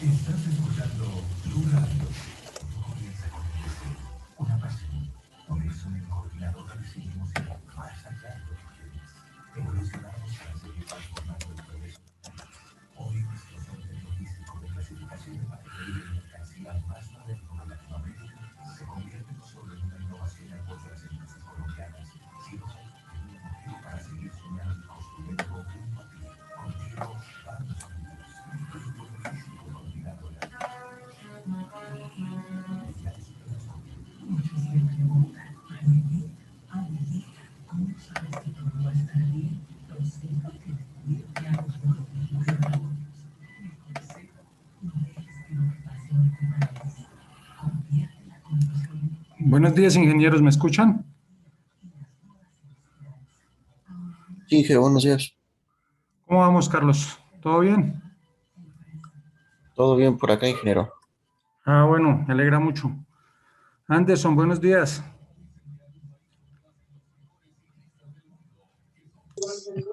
Estás escuchando tu radio. Comienza con una pasión. Por eso en el coordinador decidimos ir más allá de lo que quieres. Evolucionamos para seguir transformando el progreso. Hoy nuestro centro logístico de clasificación de material y mercancía más moderno de Latinoamérica se convierte no solo en una innovación en otras empresas colombianas, sino en un motivo para seguir soñando y construyendo un país contigo, tantos amigos, vehículo físico combinado en la Buenos días, ingenieros, ¿me escuchan? Sí, Inge, buenos días. ¿Cómo vamos, Carlos? ¿Todo bien? ¿Todo bien por acá, ingeniero? Ah, bueno, me alegra mucho. Anderson, buenos días.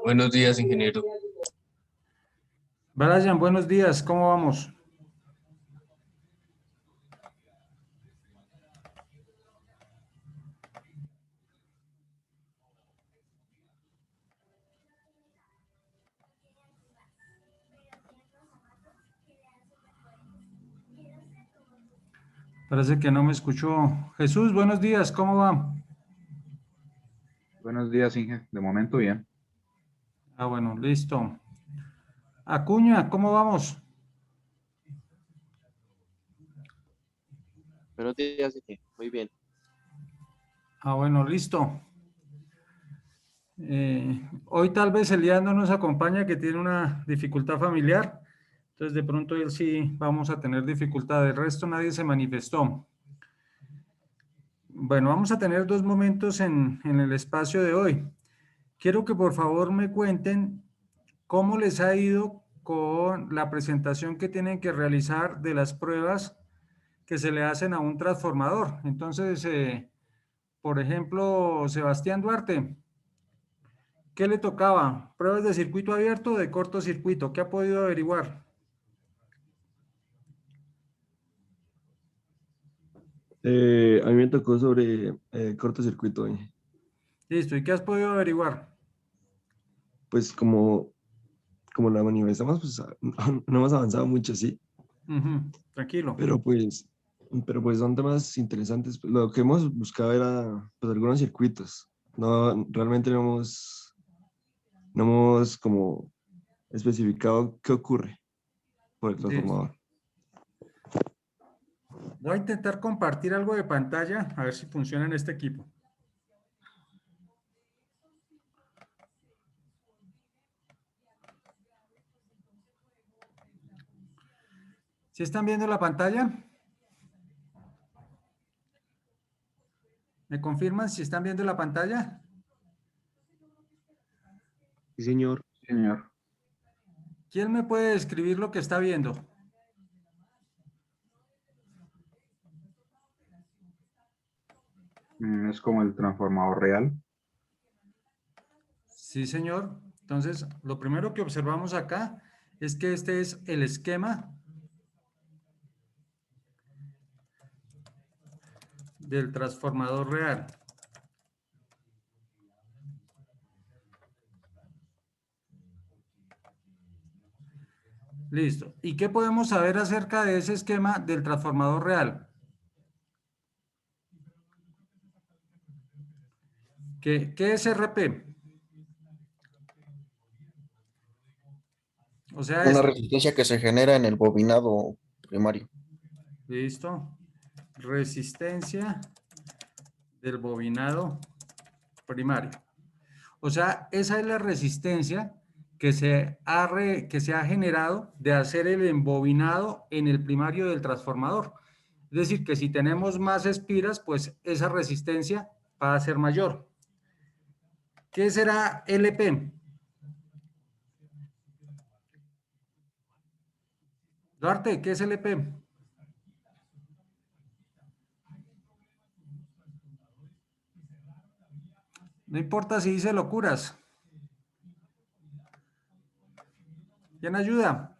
Buenos días, ingeniero. Brian, buenos días, ¿cómo vamos? Parece que no me escuchó. Jesús, buenos días, ¿cómo va? Buenos días, Inge. De momento bien. Ah, bueno, listo. Acuña, ¿cómo vamos? Buenos días, Inge. Muy bien. Ah, bueno, listo. Hoy tal vez Elian no nos acompaña, que tiene una dificultad familiar. Entonces, de pronto él sí vamos a tener dificultad. El resto nadie se manifestó. Bueno, vamos a tener dos momentos en el espacio de hoy. Quiero que por favor me cuenten cómo les ha ido con la presentación que tienen que realizar de las pruebas que se le hacen a un transformador. Entonces, por ejemplo, Sebastián Duarte, ¿qué le tocaba? ¿Pruebas de circuito abierto o de cortocircuito? ¿Qué ha podido averiguar? A mí me tocó sobre cortocircuito, Inge. Listo, ¿y qué has podido averiguar? Pues como la manifestamos, pues no hemos avanzado mucho, sí, Ujú, tranquilo. pero pues, pero pues son temas interesantes. Lo que hemos buscado era pues algunos circuitos. No, realmente no hemos como especificado qué ocurre por el Listo. transformador. Voy a intentar compartir algo de pantalla, a ver si funciona en este equipo. ¿Sí están viendo la pantalla? ¿Me confirman si están viendo la pantalla? Sí, señor. Sí, señor. ¿Quién me puede describir lo que está viendo? Es como el transformador real. Sí, señor. Entonces, lo primero que observamos acá es que este es el esquema del transformador real. Listo. ¿Y qué podemos saber acerca de ese esquema del transformador real? ¿Qué es RP? O sea, Una esto. resistencia que se genera en el bobinado primario. Listo. Resistencia del bobinado primario. O sea, esa es la resistencia que se ha generado de hacer el embobinado en el primario del transformador. Es decir, que si tenemos más espiras, pues esa resistencia va a ser mayor. ¿Qué será LP? Duarte, ¿qué es LP? No importa si dice locuras. ¿Quién ayuda?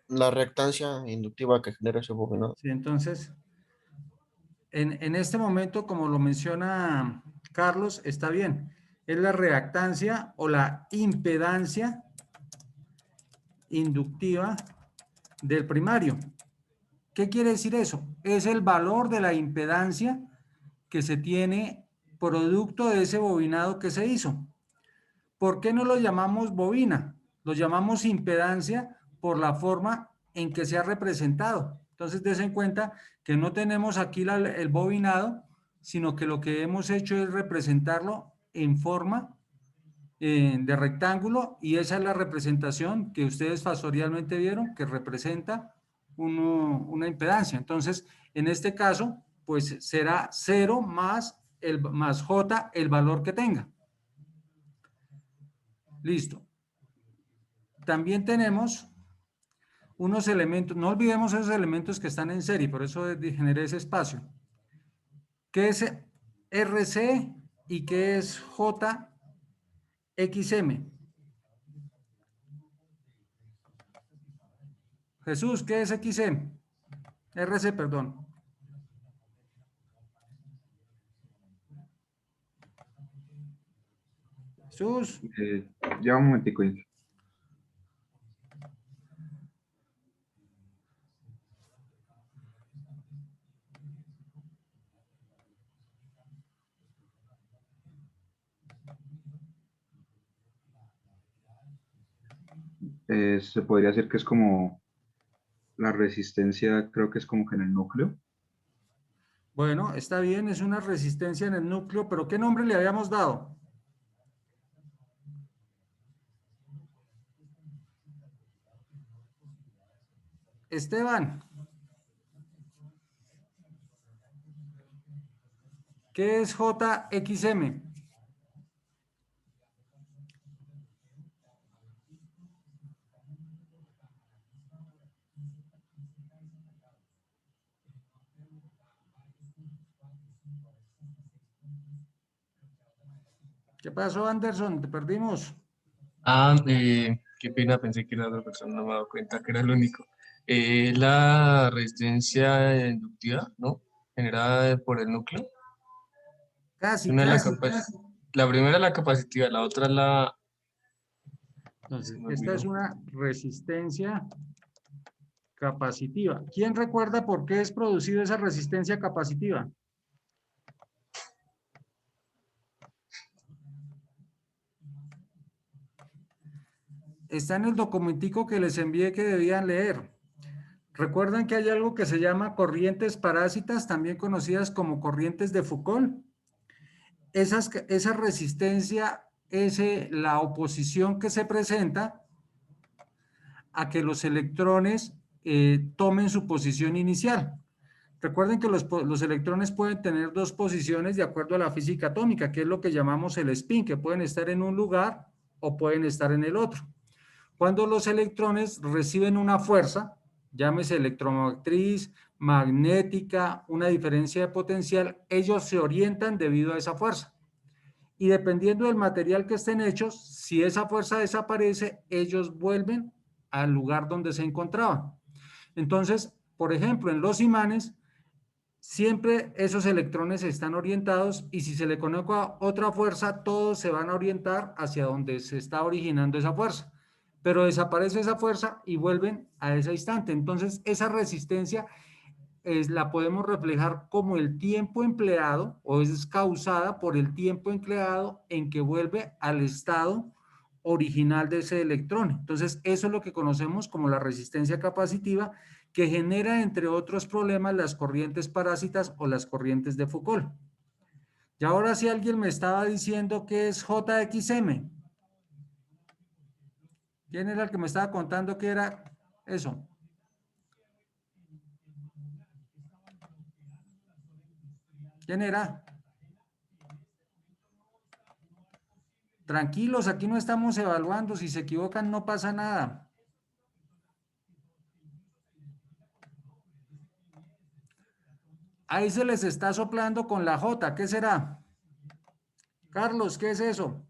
La reactancia inductiva que genera ese bobinado. Sí, entonces, en este momento, como lo menciona Carlos, está bien. Es la reactancia o la impedancia inductiva del primario. ¿Qué quiere decir eso? Es el valor de la impedancia que se tiene producto de ese bobinado que se hizo. ¿Por qué no lo llamamos bobina? Lo llamamos impedancia por la forma en que se ha representado. Entonces, des en cuenta que no tenemos aquí el bobinado, sino que lo que hemos hecho es representarlo en forma de rectángulo, y esa es la representación que ustedes factorialmente vieron que representa una impedancia. Entonces, en este caso, pues será 0 más J, el valor que tenga. Listo. También tenemos unos elementos, no olvidemos esos elementos que están en serie, por eso generé ese espacio. ¿Qué es RC y qué es JXM? Jesús, ¿qué es XM? RC, perdón. Jesús, Ya un momentico, Inge. Se podría decir que es como la resistencia, creo que es como que en el núcleo. Bueno, está bien, es una resistencia en el núcleo, pero ¿qué nombre le habíamos dado? Esteban, ¿qué es JXM? ¿Qué pasó, Anderson? ¿Te perdimos? Qué pena, pensé que era otra persona, no me he dado cuenta que era el único. La resistencia inductiva, ¿no? Generada por el núcleo. Casi, Una es casi. la primera es la capacitiva, la otra es la... Se Entonces, me esta es olvidó. una resistencia capacitiva. ¿Quién recuerda por qué es producida esa resistencia capacitiva? Está en el documentico que les envié que debían leer. Recuerdan que hay algo que se llama corrientes parásitas, también conocidas como corrientes de Foucault. Esa resistencia es la oposición que se presenta a que los electrones tomen su posición inicial. Recuerden que los electrones pueden tener dos posiciones de acuerdo a la física atómica, que es lo que llamamos el spin, que pueden estar en un lugar o pueden estar en el otro. Cuando los electrones reciben una fuerza, llámese electromotriz, magnética, una diferencia de potencial, ellos se orientan debido a esa fuerza. Y dependiendo del material que estén hechos, si esa fuerza desaparece, ellos vuelven al lugar donde se encontraban. Entonces, por ejemplo, en los imanes, siempre esos electrones están orientados y si se le coloca otra fuerza, todos se van a orientar hacia donde se está originando esa fuerza. Pero desaparece esa fuerza y vuelven a ese instante. Entonces, esa resistencia la podemos reflejar como el tiempo empleado o es causada por el tiempo empleado en que vuelve al estado original de ese electrón. Entonces, eso es lo que conocemos como la resistencia capacitiva que genera, entre otros problemas, las corrientes parásitas o las corrientes de Foucault. Y ahora si alguien me estaba diciendo que es JXM, ¿quién era el que me estaba contando que era eso? ¿Quién era? Tranquilos, aquí no estamos evaluando, si se equivocan no pasa nada. Ahí se les está soplando con la J, ¿qué será? Carlos, ¿qué es eso?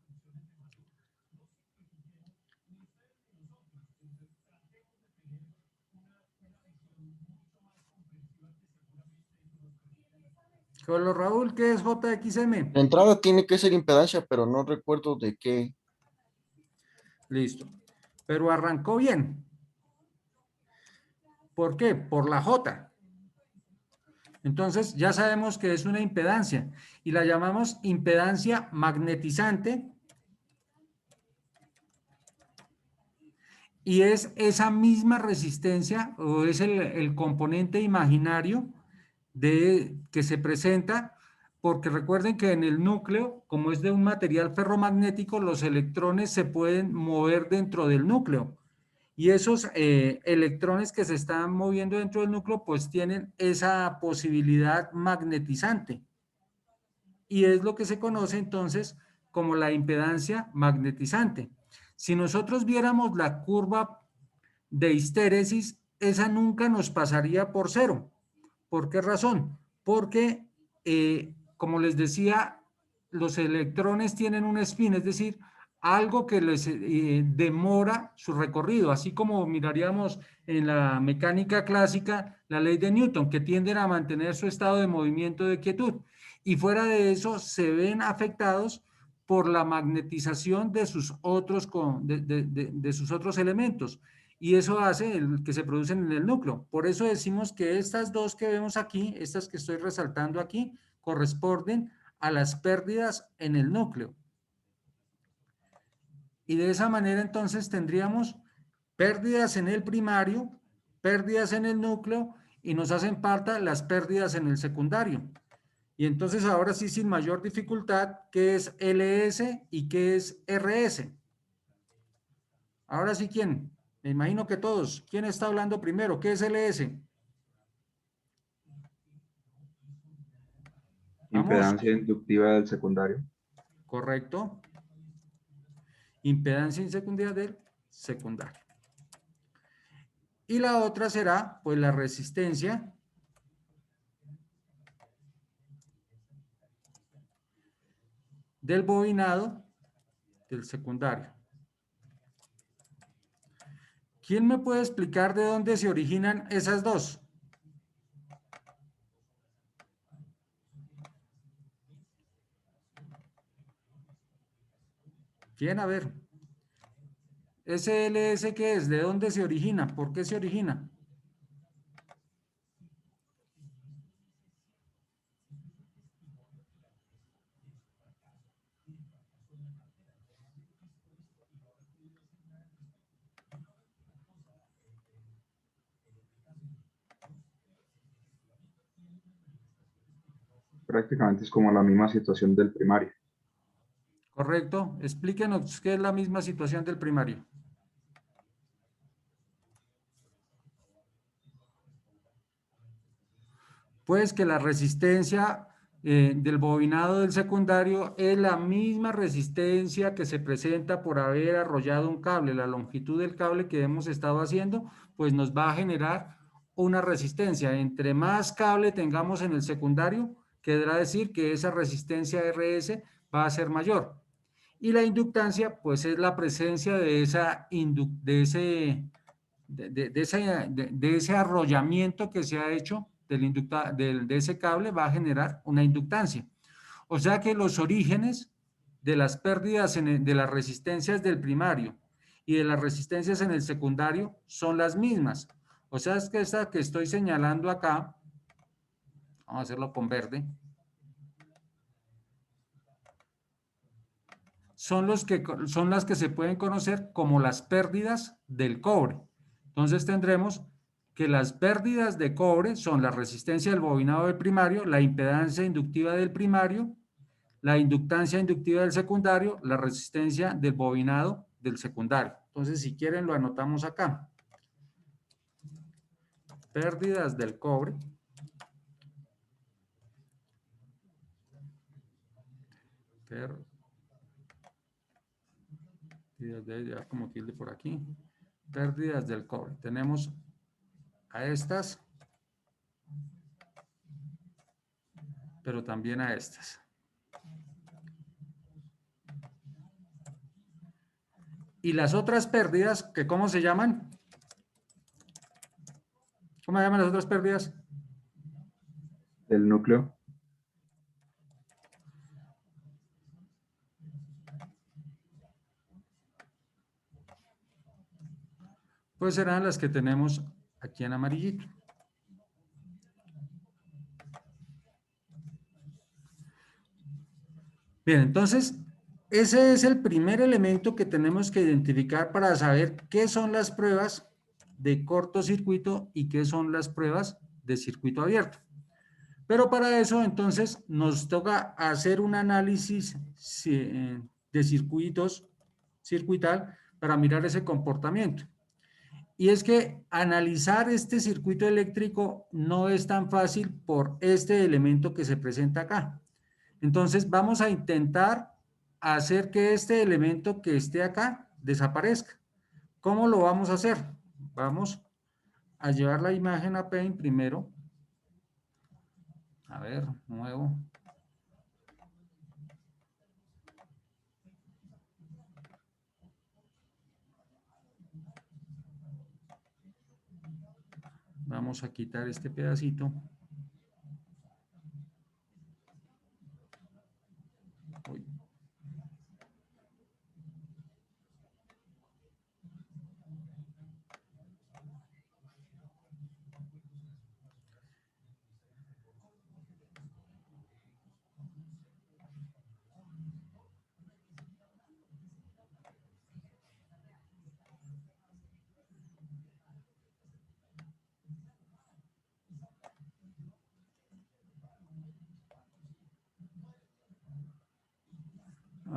Carlos Raúl, ¿qué es JXM? La entrada tiene que ser impedancia, pero no recuerdo de qué. Listo. Pero arrancó bien. ¿Por qué? Por la J. Entonces ya sabemos que es una impedancia y la llamamos impedancia magnetizante y es esa misma resistencia o es el componente imaginario que se presenta porque recuerden que en el núcleo, como es de un material ferromagnético, los electrones se pueden mover dentro del núcleo. Y esos electrones que se están moviendo dentro del núcleo, pues tienen esa posibilidad magnetizante. Y es lo que se conoce entonces como la impedancia magnetizante. Si nosotros viéramos la curva de histéresis, esa nunca nos pasaría por cero. ¿Por qué razón? Porque, como les decía, los electrones tienen un spin, es decir, algo que les demora su recorrido, así como miraríamos en la mecánica clásica la ley de Newton, que tienden a mantener su estado de movimiento de quietud. Y fuera de eso, se ven afectados por la magnetización de sus otros, de sus otros elementos y eso hace que se producen en el núcleo. Por eso decimos que estas dos que vemos aquí, estas que estoy resaltando aquí, corresponden a las pérdidas en el núcleo. Y de esa manera entonces tendríamos pérdidas en el primario, pérdidas en el núcleo y nos hacen falta las pérdidas en el secundario. Y entonces ahora sí, sin mayor dificultad, ¿qué es LS y qué es RS? Ahora sí, ¿quién? Me imagino que todos. ¿Quién está hablando primero? ¿Qué es LS? Vamos, Impedancia inductiva del secundario. correcto. Impedancia secundaria del secundario. Y la otra será, pues, la resistencia del bobinado del secundario. ¿Quién me puede explicar de dónde se originan esas dos? ¿Quién? A ver. ¿SLS qué es? ¿De dónde se origina? ¿Por qué se origina? Prácticamente es como la misma situación del primario. Correcto. Explíquenos qué es la misma situación del primario. Pues que la resistencia del bobinado del secundario es la misma resistencia que se presenta por haber arrollado un cable. La longitud del cable que hemos estado haciendo, pues nos va a generar una resistencia. Entre más cable tengamos en el secundario, querrá decir que esa resistencia RS va a ser mayor. Y la inductancia, pues es la presencia de ese arrollamiento que se ha hecho de ese cable, va a generar una inductancia. O sea que los orígenes de las pérdidas de las resistencias del primario y de las resistencias en el secundario son las mismas. O sea, es que esta que estoy señalando acá, vamos a hacerlo con verde, son las que se pueden conocer como las pérdidas del cobre. Entonces tendremos que las pérdidas de cobre son la resistencia del bobinado del primario, la impedancia inductiva del primario, la inductancia inductiva del secundario, la resistencia del bobinado del secundario. Entonces, si quieren, lo anotamos acá. Pérdidas del cobre. Ya como tilde por aquí. Pérdidas del cobre. Tenemos a estas, pero también a estas. Y las otras pérdidas, que ¿cómo se llaman? ¿Cómo se llaman las otras pérdidas? Del núcleo. Pues serán las que tenemos aquí en amarillito. Bien, entonces, ese es el primer elemento que tenemos que identificar para saber qué son las pruebas de cortocircuito y qué son las pruebas de circuito abierto. Pero para eso, entonces, nos toca hacer un análisis de circuital para mirar ese comportamiento. Y es que analizar este circuito eléctrico no es tan fácil por este elemento que se presenta acá. Entonces vamos a intentar hacer que este elemento que esté acá desaparezca. ¿Cómo lo vamos a hacer? Vamos a llevar la imagen a Paint primero. A ver, nuevo. Vamos a quitar este pedacito. Uy.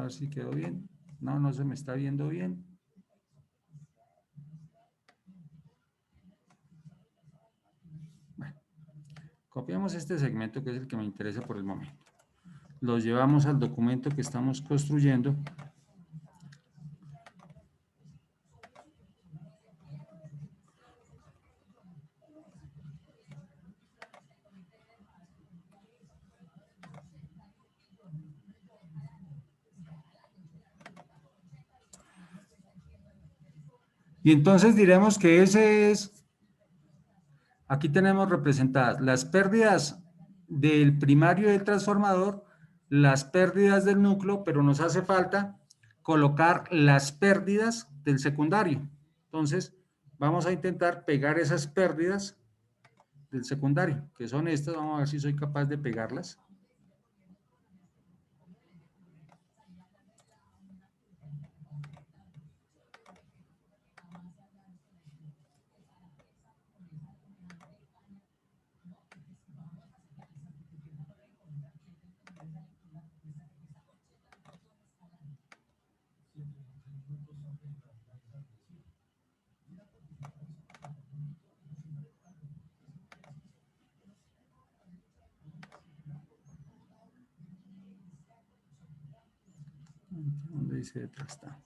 ver si quedó bien. No, no se me está viendo bien. Bueno, copiamos este segmento que es el que me interesa por el momento. Lo llevamos al documento que estamos construyendo. Y entonces diremos que ese es, aquí tenemos representadas las pérdidas del primario del transformador, las pérdidas del núcleo, pero nos hace falta colocar las pérdidas del secundario. Entonces, vamos a intentar pegar esas pérdidas del secundario, que son estas. Vamos a ver si soy capaz de pegarlas. ¿Dónde dice detrás está?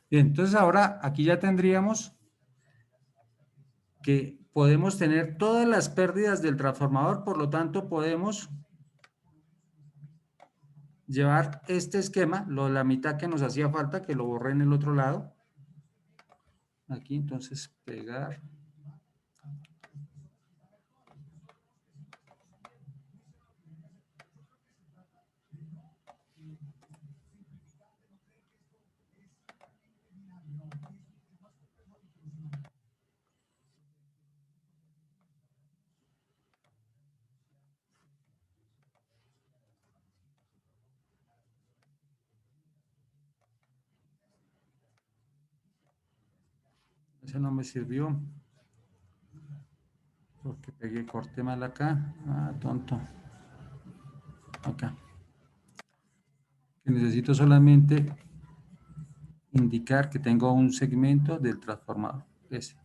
Bien, entonces ahora aquí ya tendríamos que podemos tener todas las pérdidas del transformador, por lo tanto podemos llevar este esquema, la mitad que nos hacía falta, que lo borré en el otro lado. Aquí entonces pegar. Ese no me sirvió. Porque pegué, corté mal acá. Ah, tonto. Acá. Necesito solamente indicar que tengo un segmento del transformador. Ese.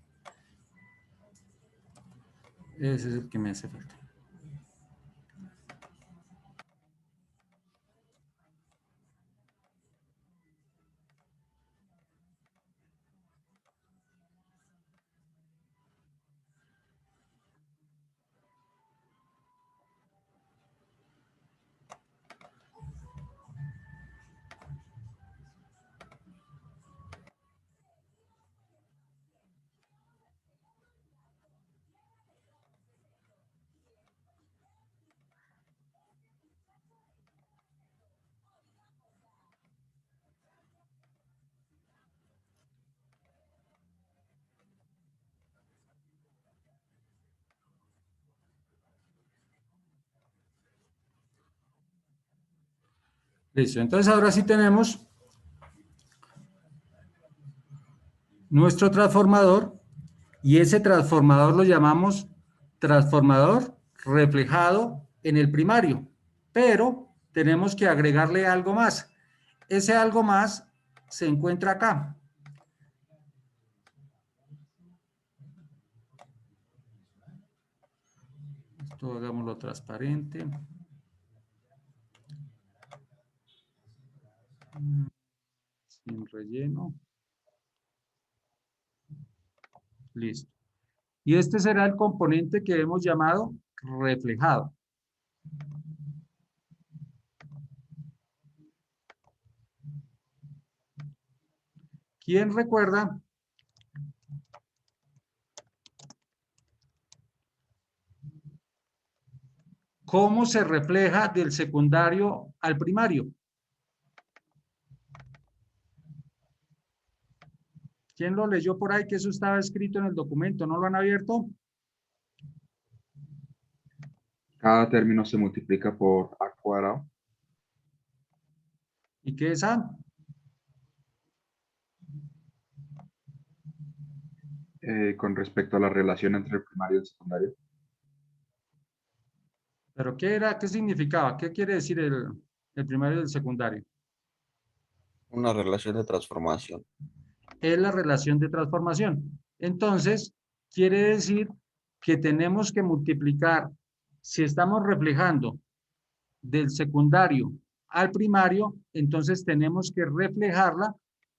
Ese es el que me hace falta. Listo. Entonces ahora sí tenemos nuestro transformador y ese transformador lo llamamos transformador reflejado en el primario, pero tenemos que agregarle algo más. Ese algo más se encuentra acá. Esto hagámoslo transparente. Sin relleno. Listo. Y este será el componente que hemos llamado reflejado. ¿Quién recuerda cómo se refleja del secundario al primario. ¿Quién lo leyó por ahí? Que eso estaba escrito en el documento. ¿No lo han abierto? Cada término se multiplica por a cuadrado ¿Y qué es A? con respecto a la relación entre el primario y el secundario. ¿Pero qué era? ¿Qué significaba? ¿Qué quiere decir el primario y el secundario? Una relación de transformación. Es la relación de transformación. Entonces, quiere decir que tenemos que multiplicar, si estamos reflejando del secundario al primario, entonces tenemos que reflejarla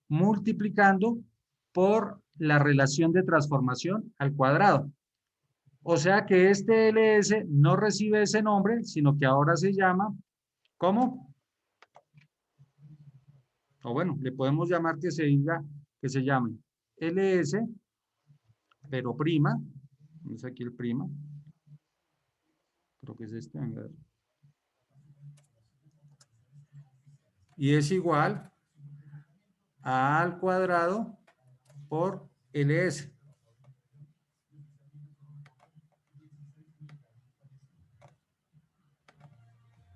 multiplicando por la relación de transformación al cuadrado. O sea que este LS no recibe ese nombre, sino que ahora se llama, ¿cómo? O bueno, le podemos llamar que se diga, que se llame LS, pero prima, es aquí el prima, creo que es este, venga, y es igual a al cuadrado por LS.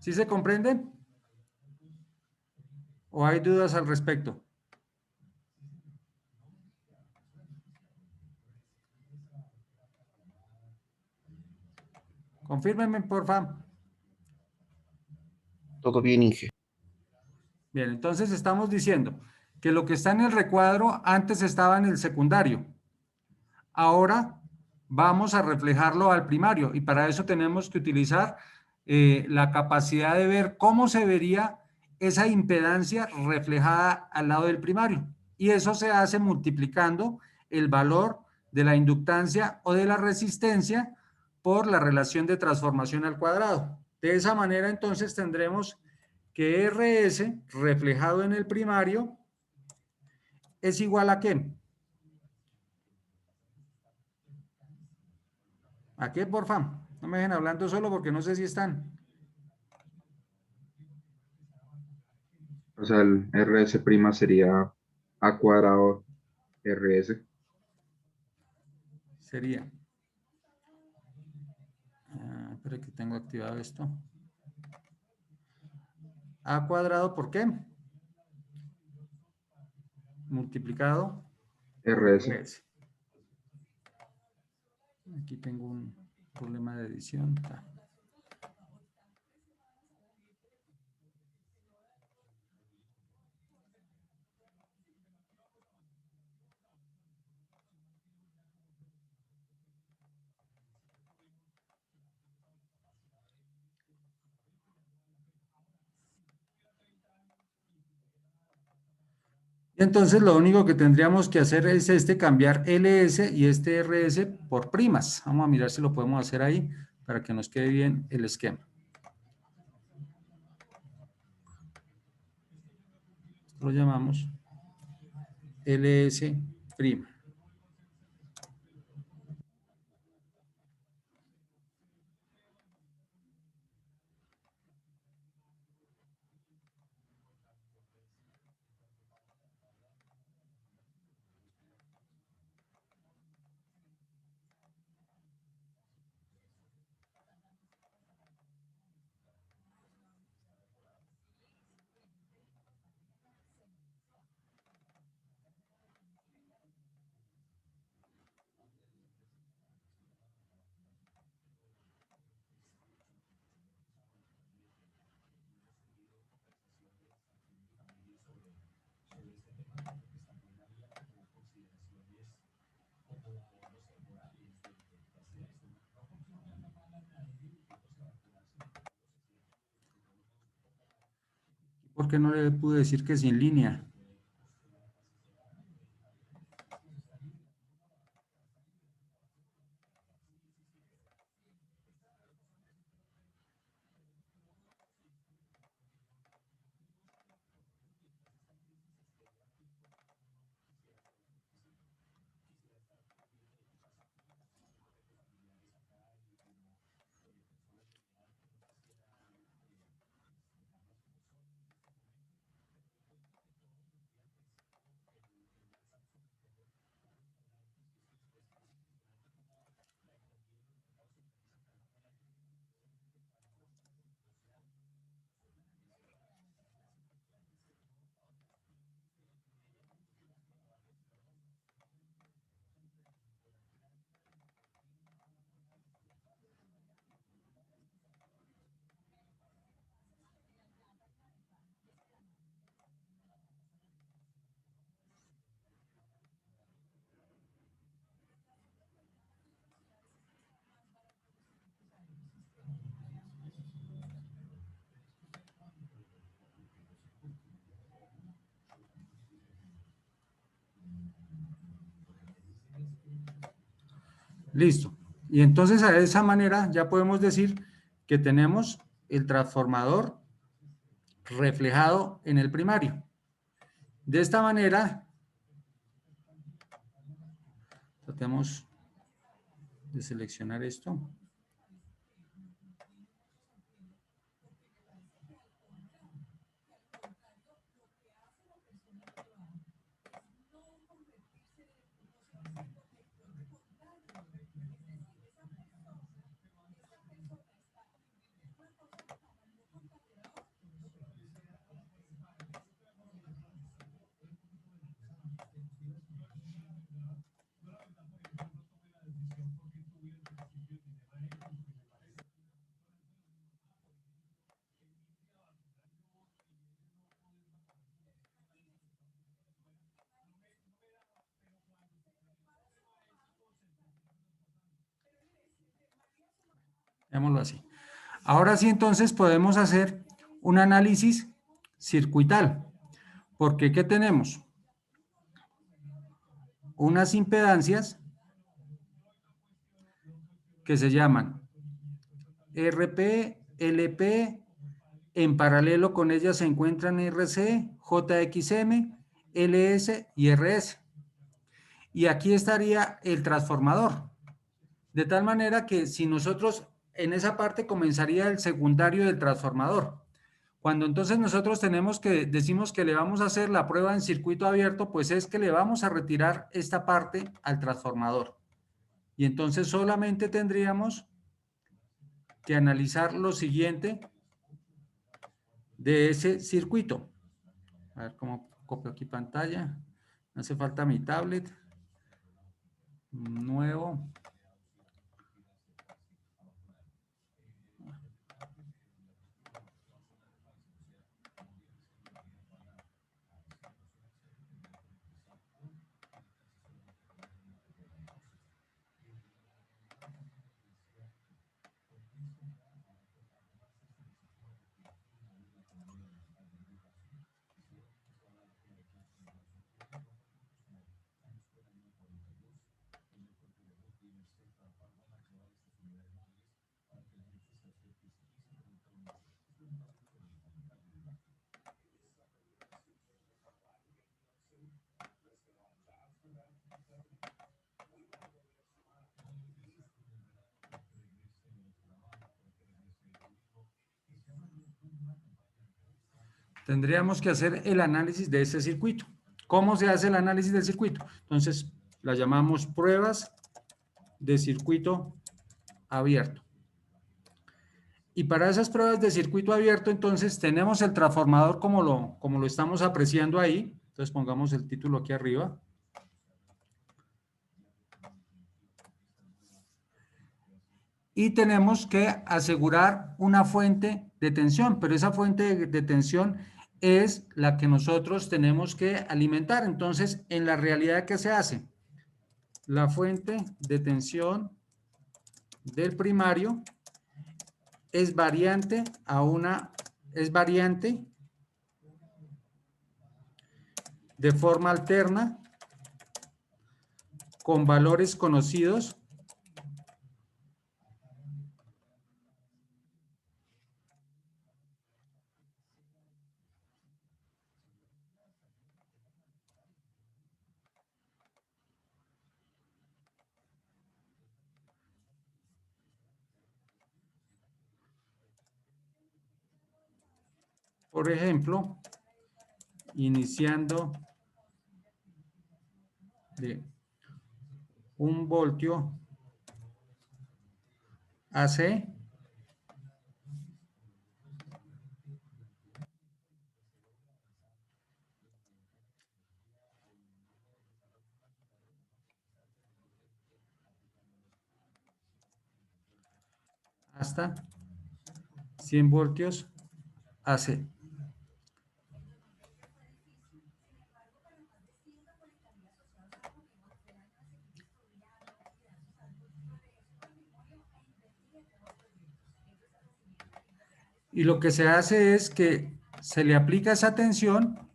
¿Sí se comprende? ¿O hay dudas al respecto? Confírmenme, por favor. Todo bien, Inge. Bien, entonces estamos diciendo que lo que está en el recuadro antes estaba en el secundario. Ahora vamos a reflejarlo al primario y para eso tenemos que utilizar la capacidad de ver cómo se vería esa impedancia reflejada al lado del primario. Y eso se hace multiplicando el valor de la inductancia o de la resistencia por la relación de transformación al cuadrado. De esa manera entonces tendremos que RS reflejado en el primario es igual a ¿qué? ¿A qué, porfa? No me dejen hablando solo porque no sé si están. O sea, el RS' sería a cuadrado RS. Sería. Espera que tengo activado esto. A cuadrado, ¿por qué? Multiplicado por RS. RS. Aquí tengo un problema de edición. Entonces lo único que tendríamos que hacer es cambiar LS y este RS por primas. Vamos a mirar si lo podemos hacer ahí para que nos quede bien el esquema. Lo llamamos LS prima. ¿Por qué no le pude decir que sin línea? Listo. Y entonces de esa manera ya podemos decir que tenemos el transformador reflejado en el primario. De esta manera, tratemos de seleccionar esto. Veámoslo así. Ahora sí, entonces podemos hacer un análisis circuital. Porque ¿qué tenemos? Unas impedancias que se llaman RP, LP, en paralelo con ellas se encuentran RC, JXM, LS y RS. Y aquí estaría el transformador. De tal manera que si nosotros en esa parte comenzaría el secundario del transformador. Cuando entonces nosotros decimos que le vamos a hacer la prueba en circuito abierto, pues es que le vamos a retirar esta parte al transformador. Y entonces solamente tendríamos que analizar lo siguiente de ese circuito. A ver cómo copio aquí pantalla. Me hace falta mi tablet. Nuevo. Tendríamos que hacer el análisis de ese circuito. ¿Cómo se hace el análisis del circuito? Entonces, la llamamos pruebas de circuito abierto. Y para esas pruebas de circuito abierto, entonces, tenemos el transformador como lo estamos apreciando ahí. Entonces, pongamos el título aquí arriba. Y tenemos que asegurar una fuente de tensión, pero esa fuente de tensión es la que nosotros tenemos que alimentar. Entonces, en la realidad, ¿qué se hace? La fuente de tensión del primario es variante de forma alterna con valores conocidos por ejemplo, iniciando de 1 voltio AC hasta 100 voltios AC. Y lo que se hace es que se le aplica esa tensión.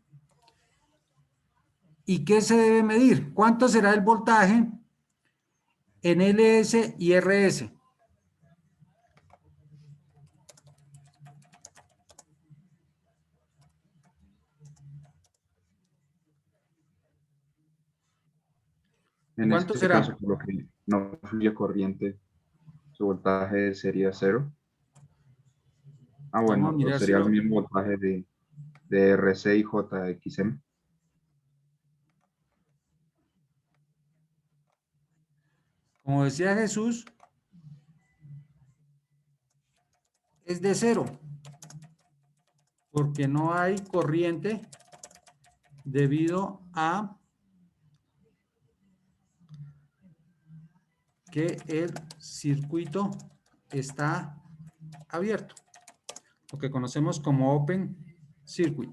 ¿Y qué se debe medir? ¿Cuánto será el voltaje en LS y RS. En ¿Cuánto este será? caso, por lo que no fluye corriente, su voltaje sería cero. Ah, Vamos a bueno, o sería el mirárselo. mismo voltaje de RC y JXM. Como decía Jesús, es de cero, porque no hay corriente debido a que el circuito está abierto, lo que conocemos como Open Circuit.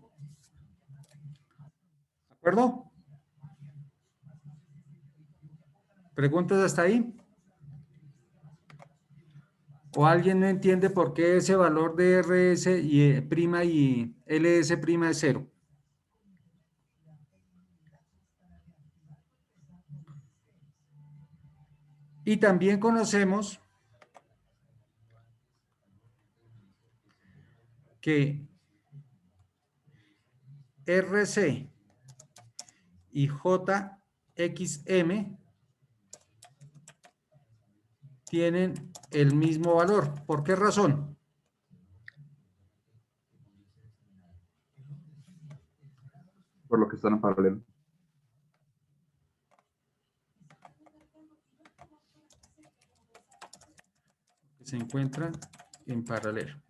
¿De acuerdo? ¿Preguntas hasta ahí? ¿O alguien no entiende por qué ese valor de RS y prima y LS prima es cero? Y también conocemos que RC y JXM tienen el mismo valor. ¿Por qué razón? Por lo que están en paralelo. Se encuentran en paralelo.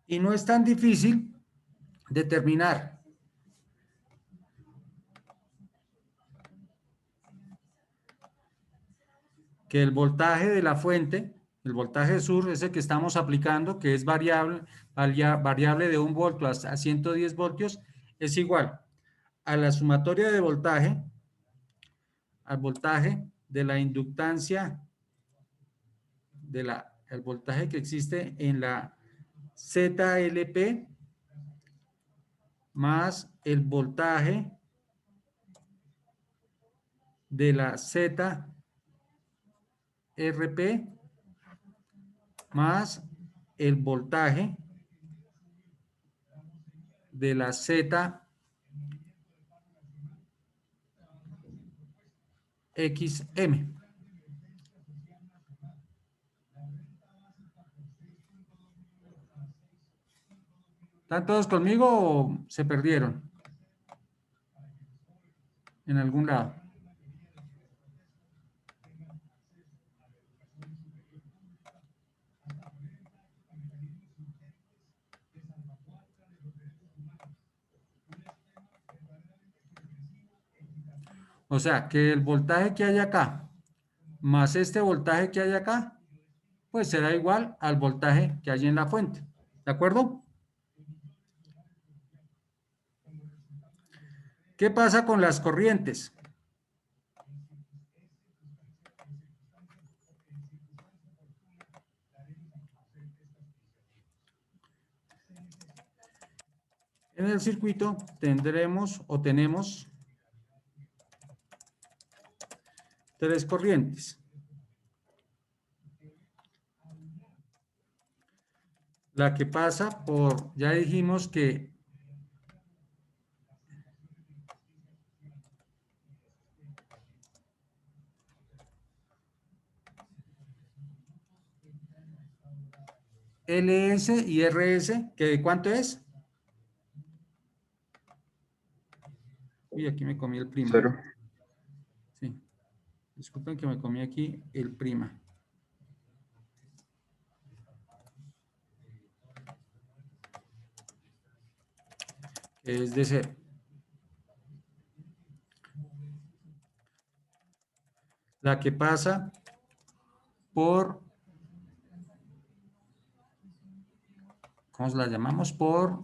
Y no es tan difícil determinar que el voltaje de la fuente, el voltaje sur, ese que estamos aplicando, que es variable de 1 voltio a 110 voltios, es igual a la sumatoria de voltaje, al voltaje de la inductancia, el voltaje que existe en la ZLP, más el voltaje de la ZRP, más el voltaje de la ZXM. ¿Están todos conmigo o se perdieron en algún lado? O sea, que el voltaje que hay acá más este voltaje que hay acá, pues será igual al voltaje que hay en la fuente. ¿De acuerdo? ¿Qué pasa con las corrientes? En el circuito tendremos o tenemos tres corrientes. La que pasa por, ya dijimos que LS y RS, ¿que de cuánto es? Uy, aquí me comí el prima. Cero. Sí. Disculpen que me comí aquí el prima. Que es de cero. La que pasa por, ¿cómo la llamamos? Por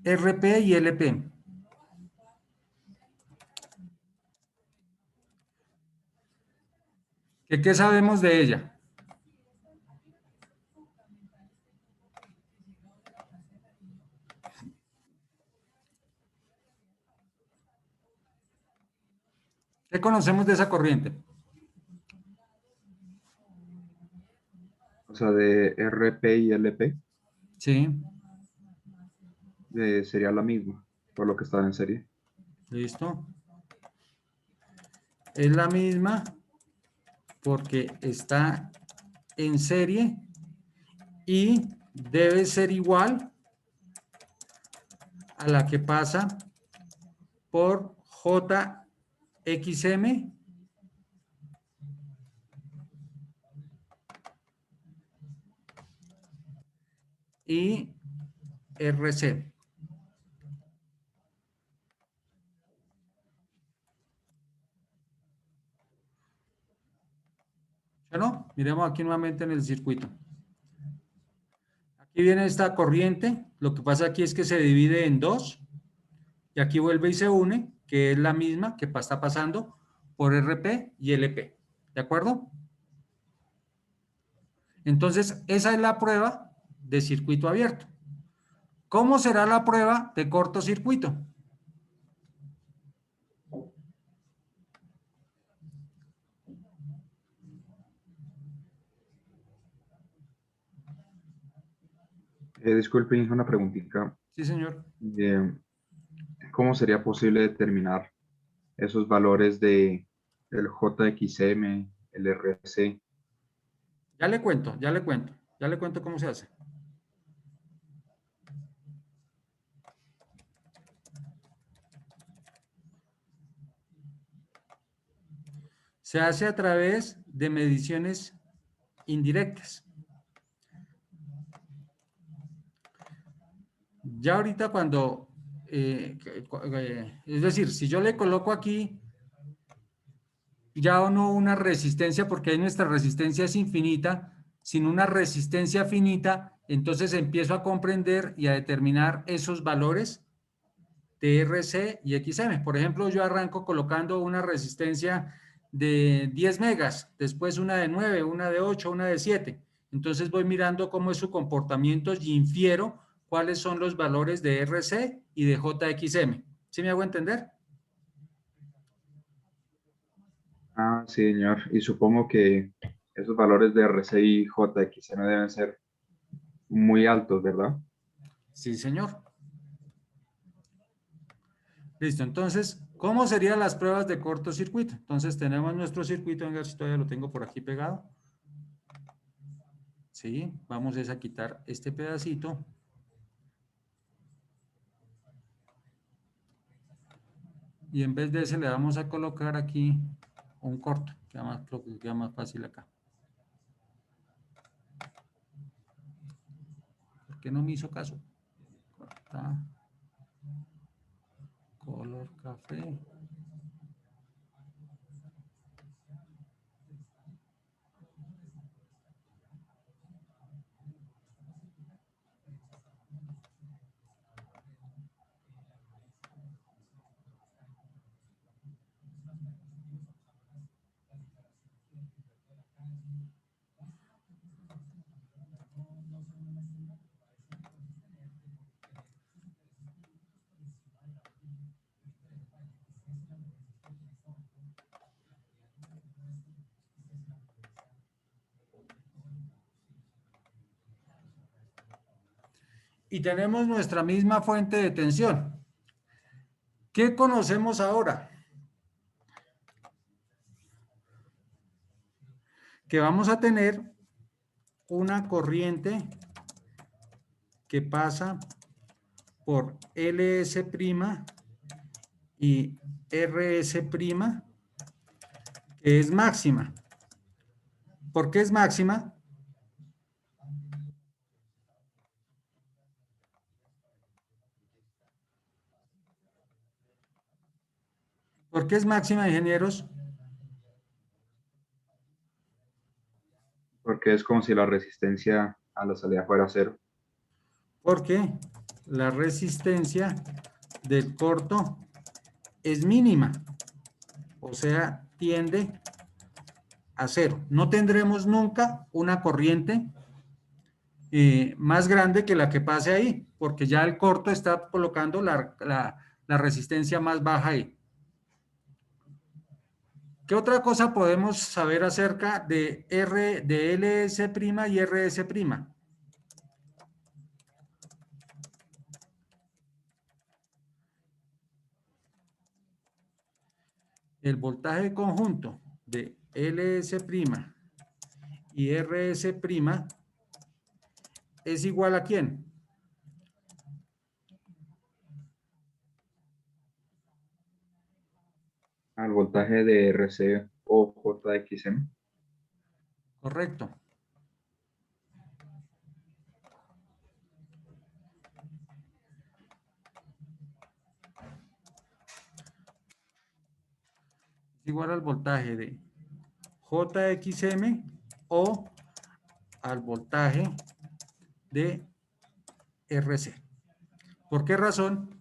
RP y LP. ¿Qué sabemos de ella? ¿Qué conocemos de esa corriente? O sea, de RP y LP Sí, sería la misma, por lo que está en serie. listo. Es la misma porque está en serie y debe ser igual a la que pasa por JXM y RC. Bueno, miremos aquí nuevamente en el circuito. Aquí viene esta corriente, lo que pasa aquí es que se divide en dos y aquí vuelve y se une, que es la misma que está pasando por RP y LP. ¿De acuerdo? Entonces, esa es la prueba de circuito abierto. ¿Cómo será la prueba de cortocircuito? Disculpen, una preguntita. Sí, señor. ¿Cómo sería posible determinar esos valores del JXM, el RC? Ya le cuento, ya le cuento, ya le cuento cómo se hace. Se hace a través de mediciones indirectas. Ya ahorita cuando, es decir, si yo le coloco aquí ya no una resistencia, porque ahí nuestra resistencia es infinita, sino una resistencia finita, entonces empiezo a comprender y a determinar esos valores de RC y XM. Por ejemplo, yo arranco colocando una resistencia de 10 megas, después una de 9, una de 8, una de 7. Entonces voy mirando cómo es su comportamiento y infiero cuáles son los valores de RC y de JXM. ¿Sí me hago entender? Ah, sí, señor. Y supongo que esos valores de RC y JXM deben ser muy altos, ¿verdad? Sí, señor. Listo, entonces, ¿cómo serían las pruebas de cortocircuito? Entonces tenemos nuestro circuito, venga, si todavía lo tengo por aquí pegado. Sí, vamos a quitar este pedacito. Y en vez de ese le vamos a colocar aquí un corto, creo que queda más fácil acá. ¿Por qué no me hizo caso? Corta, color café. Y tenemos nuestra misma fuente de tensión. ¿Qué conocemos ahora? Que vamos a tener una corriente que pasa por LS' y RS', que es máxima. ¿Por qué es máxima? ¿Por qué es máxima, ingenieros? Porque es como si la resistencia a la salida fuera cero. Porque la resistencia del corto es mínima, o sea, tiende a 0. No tendremos nunca una corriente más grande que la que pase ahí, porque ya el corto está colocando la resistencia más baja ahí. ¿Qué otra cosa podemos saber acerca de LS' y RS'? El voltaje conjunto de LS' y RS' es igual ¿a quién? Al voltaje de RC o JXM. Correcto. Es igual al voltaje de JXM o al voltaje de RC. ¿Por qué razón?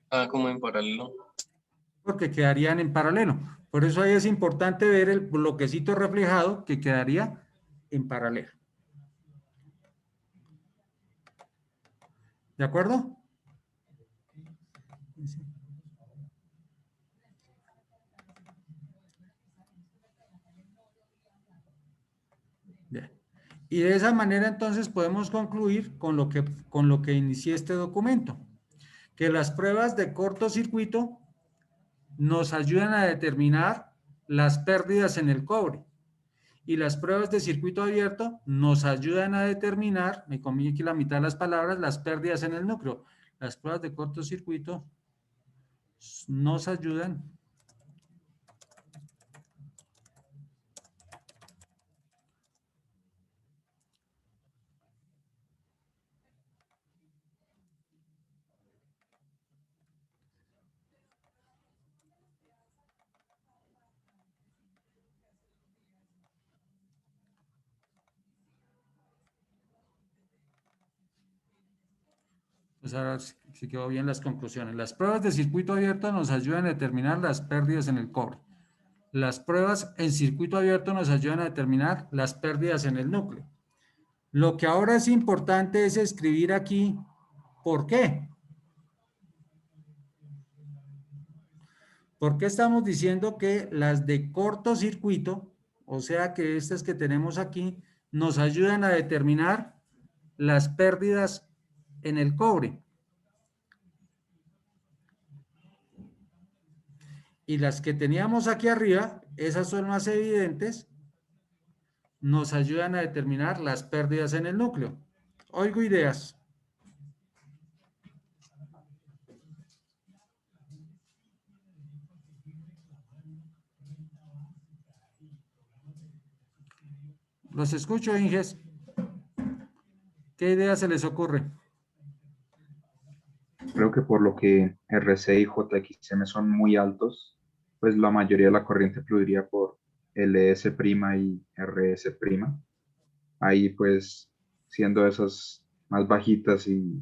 Ah, como en paralelo. Porque quedarían en paralelo. Por eso ahí es importante ver el bloquecito reflejado que quedaría en paralelo. ¿De acuerdo? Bien. Y de esa manera entonces podemos concluir con lo que inicié este documento, que las pruebas de cortocircuito nos ayudan a determinar las pérdidas en el cobre y las pruebas de circuito abierto nos ayudan a determinar, me comí aquí la mitad de las palabras, las pérdidas en el núcleo. Las pruebas de cortocircuito nos ayudan pues ahora sí quedó bien las conclusiones. Las pruebas de circuito abierto nos ayudan a determinar las pérdidas en el cobre. Las pruebas en circuito abierto nos ayudan a determinar las pérdidas en el núcleo. Lo que ahora es importante es escribir aquí ¿por qué? ¿Por qué estamos diciendo que las de cortocircuito, o sea que estas que tenemos aquí, nos ayudan a determinar las pérdidas en el cobre? Y las que teníamos aquí arriba, esas son más evidentes, nos ayudan a determinar las pérdidas en el núcleo. Oigo ideas. Los escucho, Inges. ¿Qué idea se les ocurre? Creo que por lo que RC y JXM son muy altos, pues la mayoría de la corriente fluiría por LS' y RS'. Ahí pues siendo esas más bajitas y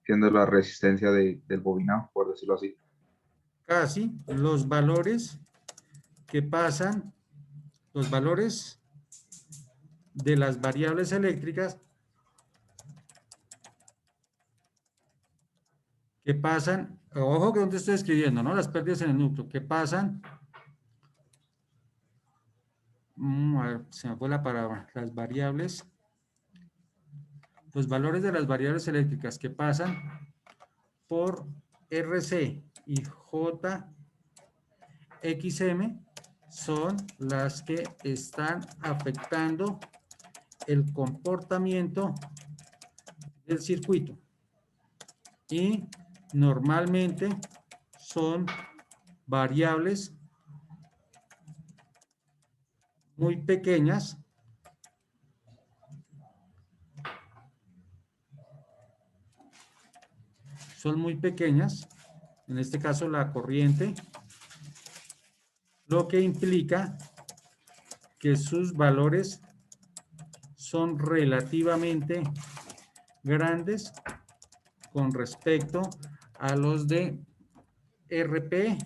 siendo la resistencia del bobinado, por decirlo así. Casi los valores que pasan, los valores de las variables eléctricas que pasan, ojo que donde estoy escribiendo, ¿no? Las pérdidas en el núcleo, que pasan, a ver, se me fue la palabra, las variables, los valores de las variables eléctricas que pasan por RC y JXM son las que están afectando el comportamiento del circuito y normalmente son variables muy pequeñas en este caso la corriente, lo que implica que sus valores son relativamente grandes con respecto a los de RP,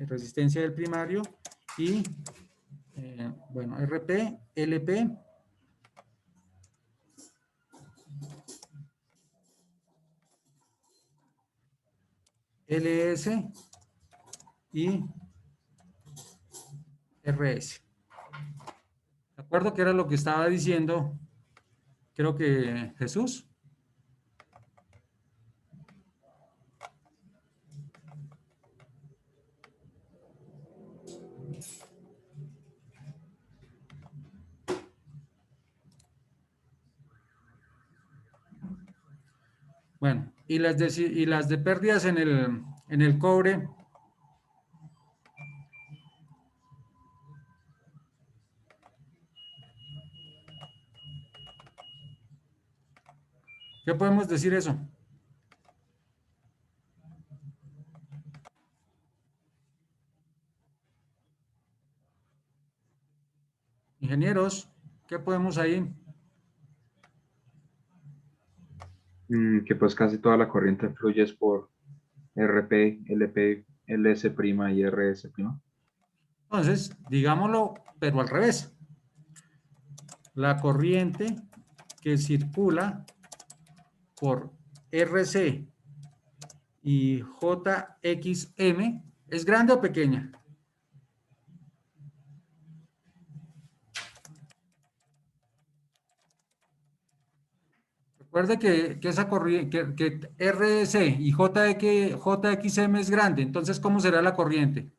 resistencia del primario, y bueno, RP, LP, LS y RS. ¿De acuerdo? Que era lo que estaba diciendo, creo que Jesús. Bueno, y las de pérdidas en el cobre. ¿Qué podemos decir eso? Ingenieros, ¿qué podemos ahí? Que pues casi toda la corriente fluye es por RP, LP, LS' y RS'. Entonces, digámoslo, pero al revés. La corriente que circula por RC y JXM es grande o pequeña. Recuerde que esa corriente, que RC y JXM es grande. Entonces, ¿cómo será la corriente?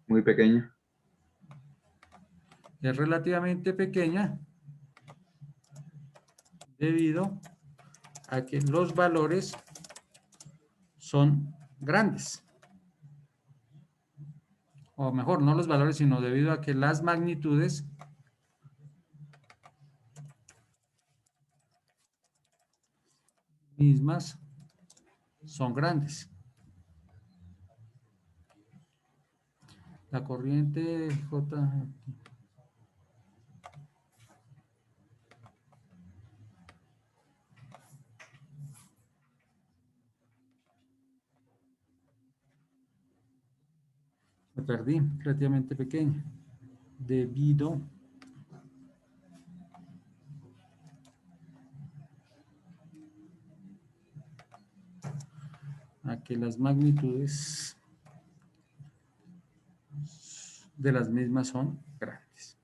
Muy pequeña. Es relativamente pequeña debido a que los valores son grandes. O mejor, no los valores, sino debido a que las magnitudes mismas son grandes. La corriente J. Me perdí, relativamente pequeña. Debido a que las magnitudes de las mismas son grandes.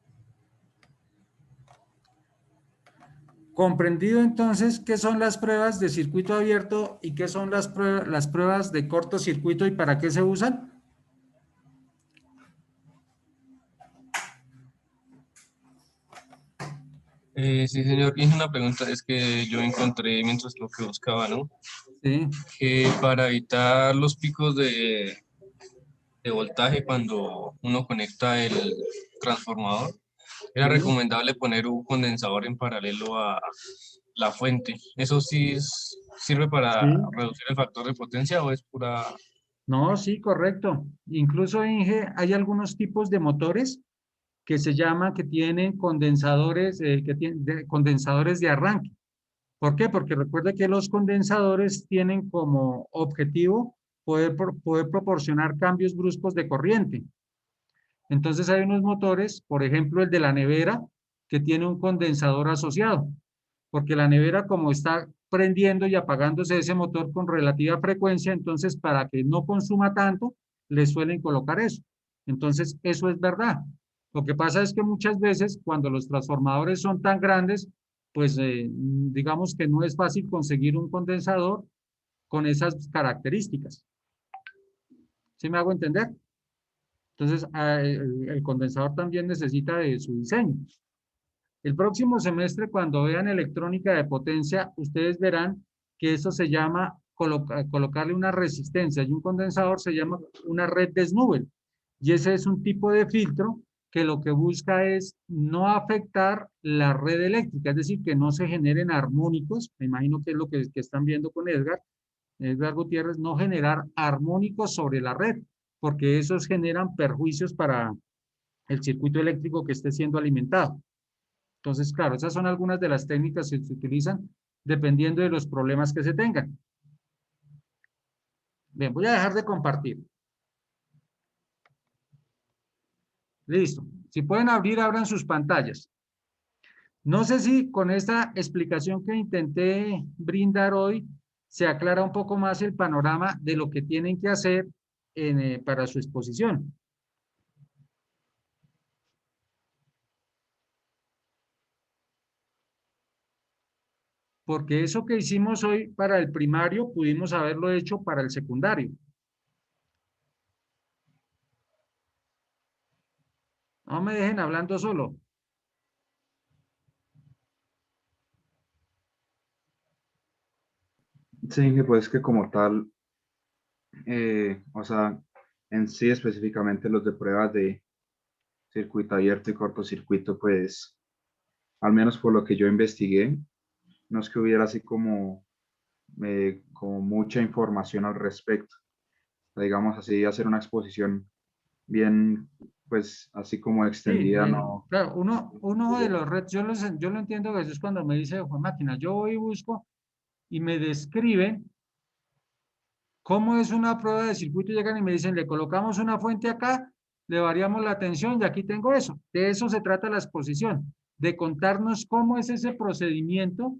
Comprendido entonces qué son las pruebas de circuito abierto y qué son las pruebas de cortocircuito y para qué se usan. Sí, señor. Y una pregunta es que yo encontré mientras lo que buscaba, ¿no? Sí, Que para evitar los picos de voltaje cuando uno conecta el transformador, era sí. recomendable poner un condensador en paralelo a la fuente. ¿Eso sí sirve para Sí. reducir el factor de potencia o es pura... No, sí, correcto. Incluso, Inge, hay algunos tipos de motores que se llama que tienen condensadores, condensadores de arranque. ¿Por qué? Porque recuerda que los condensadores tienen como objetivo poder proporcionar cambios bruscos de corriente. Entonces hay unos motores, por ejemplo el de la nevera, que tiene un condensador asociado, porque la nevera como está prendiendo y apagándose ese motor con relativa frecuencia, entonces para que no consuma tanto, le suelen colocar eso. Entonces eso es verdad. Lo que pasa es que muchas veces cuando los transformadores son tan grandes, pues digamos que no es fácil conseguir un condensador con esas características. ¿Sí me hago entender? Entonces, el condensador también necesita de su diseño. El próximo semestre, cuando vean electrónica de potencia, ustedes verán que eso se llama colocarle una resistencia y un condensador se llama una red de Snubel. Y ese es un tipo de filtro que lo que busca es no afectar la red eléctrica, es decir, que no se generen armónicos, me imagino que es lo que están viendo con Edgar Gutiérrez, no generar armónicos sobre la red, porque esos generan perjuicios para el circuito eléctrico que esté siendo alimentado. Entonces, claro, esas son algunas de las técnicas que se utilizan dependiendo de los problemas que se tengan. Bien, voy a dejar de compartir. Listo. Si pueden abrir, abran sus pantallas. No sé si con esta explicación que intenté brindar hoy se aclara un poco más el panorama de lo que tienen que hacer para su exposición. Porque eso que hicimos hoy para el primario, pudimos haberlo hecho para el secundario. No me dejen hablando solo. Sí, que pues que como tal, o sea, en sí específicamente los de pruebas de circuito abierto y cortocircuito, pues al menos por lo que yo investigué, no es que hubiera así como mucha información al respecto. Digamos así, hacer una exposición bien, pues así como Sí, extendida, no. claro, uno de los retos, yo lo entiendo que eso es cuando me dice Juan Máquina, yo voy y busco y me describen cómo es una prueba de circuito, llegan y me dicen, le colocamos una fuente acá, le variamos la tensión y aquí tengo eso. De eso se trata la exposición, de contarnos cómo es ese procedimiento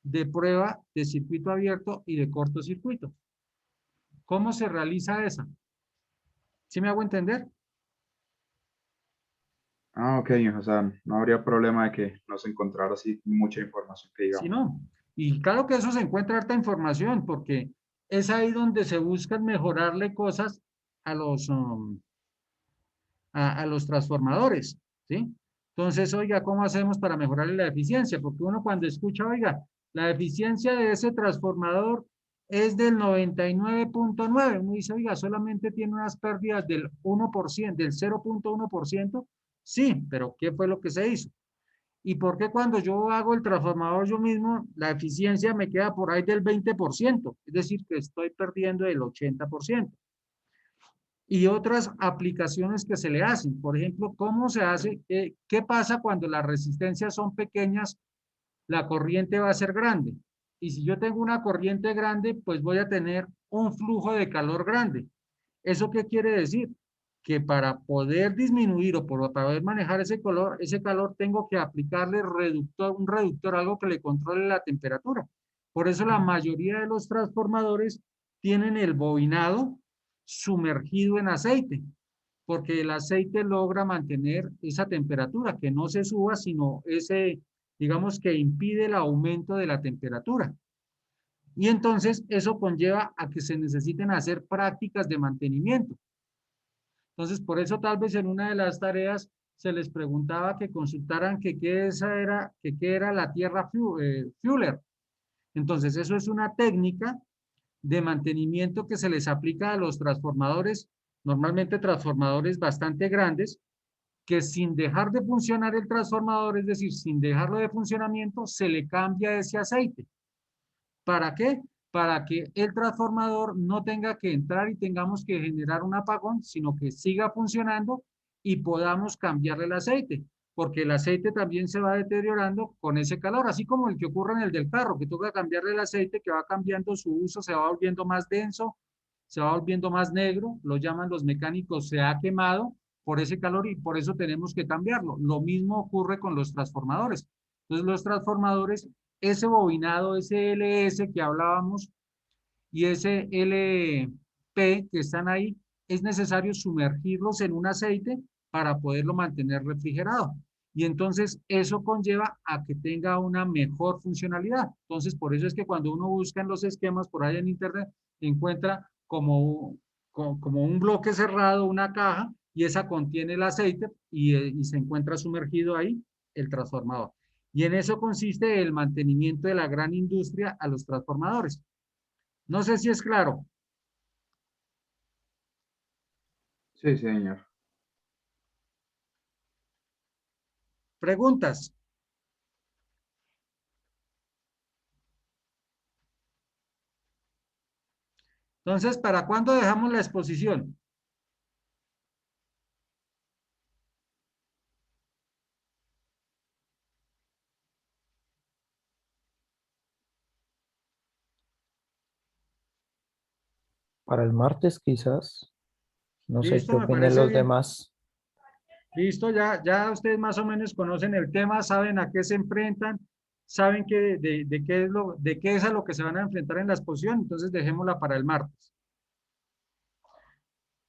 de prueba de circuito abierto y de cortocircuito. ¿Cómo se realiza esa? ¿Sí me hago entender? Ah, ok, o sea, no habría problema de que no se encontrara así mucha información que Sí, digamos. no. Y claro que eso se encuentra harta información, porque es ahí donde se buscan mejorarle cosas a los transformadores, ¿sí? Entonces, oiga, ¿cómo hacemos para mejorarle la eficiencia? Porque uno cuando escucha, oiga, la eficiencia de ese transformador es del 99.9, uno dice, oiga, solamente tiene unas pérdidas del 1%, del 0.1%, sí, pero ¿qué fue lo que se hizo? ¿Y por qué cuando yo hago el transformador yo mismo, la eficiencia me queda por ahí del 20%? Es decir, que estoy perdiendo el 80%. Y otras aplicaciones que se le hacen. Por ejemplo, ¿cómo se hace? ¿Qué pasa cuando las resistencias son pequeñas? La corriente va a ser grande. Y si yo tengo una corriente grande, pues voy a tener un flujo de calor grande. ¿Eso qué quiere decir? Que para poder disminuir o para poder manejar ese calor tengo que aplicarle un reductor, algo que le controle la temperatura. Por eso la mayoría de los transformadores tienen el bobinado sumergido en aceite, porque el aceite logra mantener esa temperatura, que no se suba, sino digamos que impide el aumento de la temperatura. Y entonces eso conlleva a que se necesiten hacer prácticas de mantenimiento. Entonces, por eso tal vez en una de las tareas se les preguntaba que consultaran que qué era la tierra Fuller. Entonces, eso es una técnica de mantenimiento que se les aplica a los transformadores, normalmente transformadores bastante grandes, que sin dejar de funcionar el transformador, es decir, sin dejarlo de funcionamiento, se le cambia ese aceite. ¿Para qué? Para que el transformador no tenga que entrar y tengamos que generar un apagón, sino que siga funcionando y podamos cambiarle el aceite, porque el aceite también se va deteriorando con ese calor, así como el que ocurre en el del carro, que toca cambiarle el aceite, que va cambiando su uso, se va volviendo más denso, se va volviendo más negro, lo llaman los mecánicos, se ha quemado por ese calor y por eso tenemos que cambiarlo. Lo mismo ocurre con los transformadores. Entonces los transformadores, ese bobinado, ese LS que hablábamos y ese LP que están ahí, es necesario sumergirlos en un aceite para poderlo mantener refrigerado. Y entonces eso conlleva a que tenga una mejor funcionalidad. Entonces, por eso es que cuando uno busca en los esquemas por ahí en internet, encuentra como un bloque cerrado, una caja, y esa contiene el aceite y se encuentra sumergido ahí el transformador. Y en eso consiste el mantenimiento de la gran industria a los transformadores. No sé si es claro. Sí, señor. Preguntas. Entonces, ¿para cuándo dejamos la exposición? Para el martes quizás. No sé Listo, qué me opinen parece los bien. demás. Listo, ya ustedes más o menos conocen el tema, saben a qué se enfrentan, saben que de qué es de qué es a lo que se van a enfrentar en la exposición, entonces dejémosla para el martes.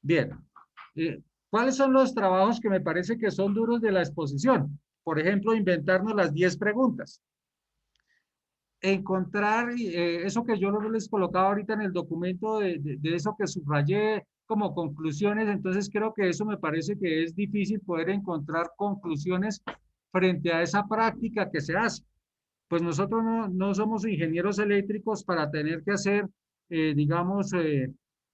Bien. ¿Cuáles son los trabajos que me parece que son duros de la exposición? Por ejemplo, inventarnos las 10 preguntas. Encontrar eso que yo les colocaba ahorita en el documento de eso que subrayé como conclusiones, entonces creo que eso me parece que es difícil poder encontrar conclusiones frente a esa práctica que se hace. Pues nosotros no somos ingenieros eléctricos para tener que hacer, digamos,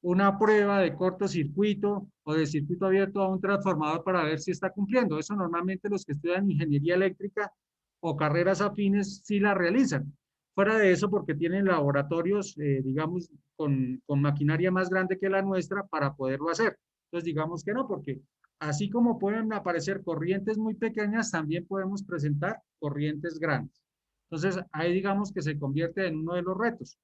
una prueba de cortocircuito o de circuito abierto a un transformador para ver si está cumpliendo. Eso normalmente los que estudian ingeniería eléctrica o carreras afines sí la realizan. Fuera de eso, porque tienen laboratorios, digamos, con maquinaria más grande que la nuestra para poderlo hacer. Entonces, digamos que no, porque así como pueden aparecer corrientes muy pequeñas, también podemos presentar corrientes grandes. Entonces, ahí digamos que se convierte en uno de los retos.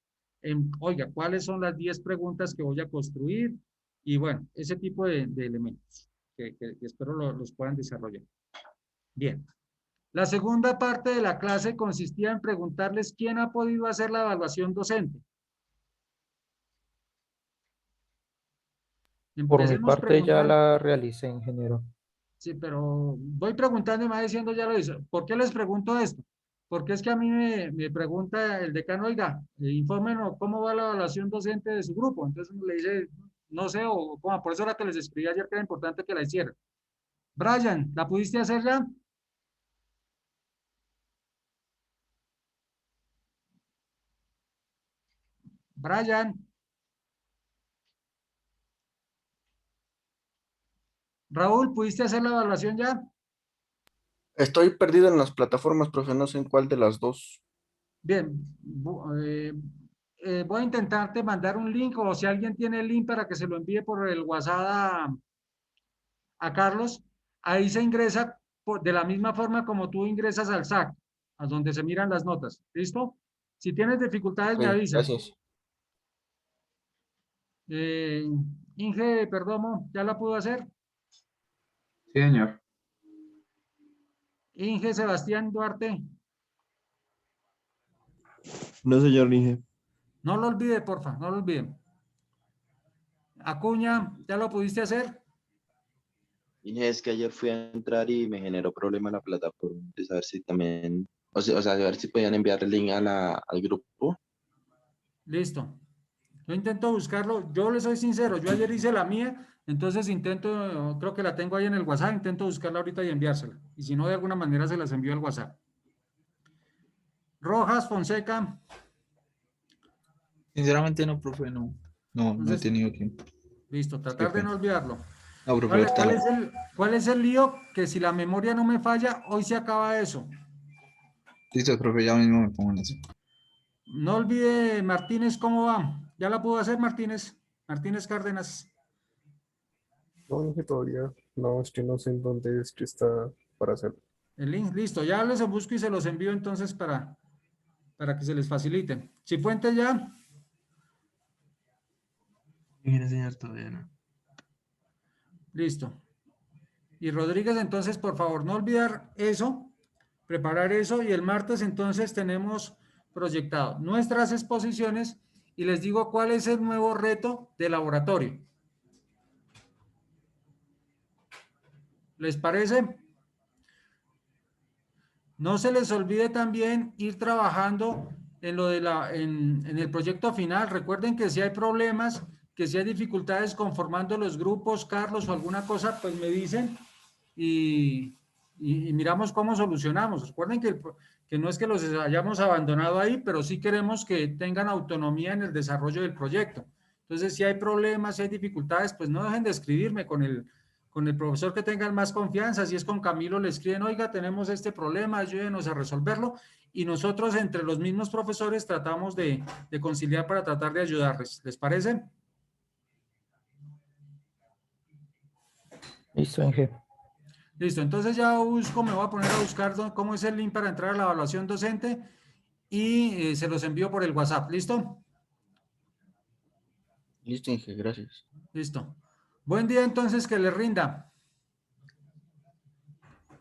Oiga, ¿cuáles son las 10 preguntas que voy a construir? Y bueno, ese tipo de elementos que espero los puedan desarrollar. Bien. La segunda parte de la clase consistía en preguntarles quién ha podido hacer la evaluación docente. Por mi Empecemos parte ya preguntando. la realicé, ingeniero. Sí, pero voy preguntando y me va diciendo ya lo hizo. ¿Por qué les pregunto esto? Porque es que a mí me pregunta el decano, oiga, infórmenos cómo va la evaluación docente de su grupo. Entonces uno le dice, no sé, o cómo, por eso era que les escribí ayer que era importante que la hicieran. Brian, ¿la pudiste hacer ya? Brian, Raúl, ¿pudiste hacer la evaluación ya? Estoy perdido en las plataformas, profe, no sé en cuál de las dos. Bien, voy a intentarte mandar un link o si alguien tiene el link para que se lo envíe por el WhatsApp a Carlos. Ahí se ingresa de la misma forma como tú ingresas al SAC, a donde se miran las notas. ¿Listo? Si tienes dificultades, Ok, me avisas. gracias. Eh, Inge Perdomo, ¿ya la pudo hacer? Sí, señor. Inge Sebastián Duarte, No, señor Inge. no lo olvide, porfa, no lo olvide. Acuña, ¿ya lo pudiste hacer? Y es que ayer fui a entrar y me generó problema la plataforma. De saber si también, o sea, de ver si podían enviar el link al grupo. Listo. Yo intento buscarlo. Yo le soy sincero, yo ayer hice la mía, entonces intento, creo que la tengo ahí en el WhatsApp, intento buscarla ahorita y enviársela. Y si no, de alguna manera se las envío al WhatsApp. Rojas, Fonseca. Sinceramente no, profe, no he Entonces, tenido tiempo. listo, Qué tratar de no pena. olvidarlo. No, profe, ahorita la... ¿Cuál es el lío? Que si la memoria no me falla, hoy se acaba eso. Listo, profe, ya mismo me pongo en eso. No olvide, Martínez, ¿cómo va? ¿Ya la pudo hacer, Martínez? Martínez Cárdenas. No, dije todavía. No, es que no sé en dónde es que está para hacerlo. El link, listo, ya les busco y se los envío entonces para que se les facilite. Cifuentes ya. Mire, señor, todavía no. Listo. Y Rodríguez, entonces, por favor, no olvidar eso, preparar eso, y el martes entonces tenemos proyectado nuestras exposiciones y les digo cuál es el nuevo reto de laboratorio. ¿Les parece? No se les olvide también ir trabajando en lo de en el proyecto final. Recuerden que si hay problemas, que si hay dificultades conformando los grupos, Carlos, o alguna cosa, pues me dicen y miramos cómo solucionamos. Recuerden que no es que los hayamos abandonado ahí, pero sí queremos que tengan autonomía en el desarrollo del proyecto. Entonces, si hay problemas, si hay dificultades, pues no dejen de escribirme con el profesor que tengan más confianza. Si es con Camilo, le escriben, oiga, tenemos este problema, ayúdenos a resolverlo. Y nosotros, entre los mismos profesores, tratamos de conciliar para tratar de ayudarles. ¿Les parece? Listo, Inge. Listo, entonces ya busco, me voy a poner a buscar cómo es el link para entrar a la evaluación docente y se los envío por el WhatsApp. ¿Listo? Listo, Inge, gracias. Listo. Buen día entonces, que le rinda.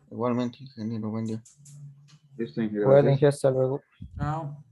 Igualmente, ingeniero, buen día. Listo, Inge, Bueno, gracias. Inge, hasta luego. Chao.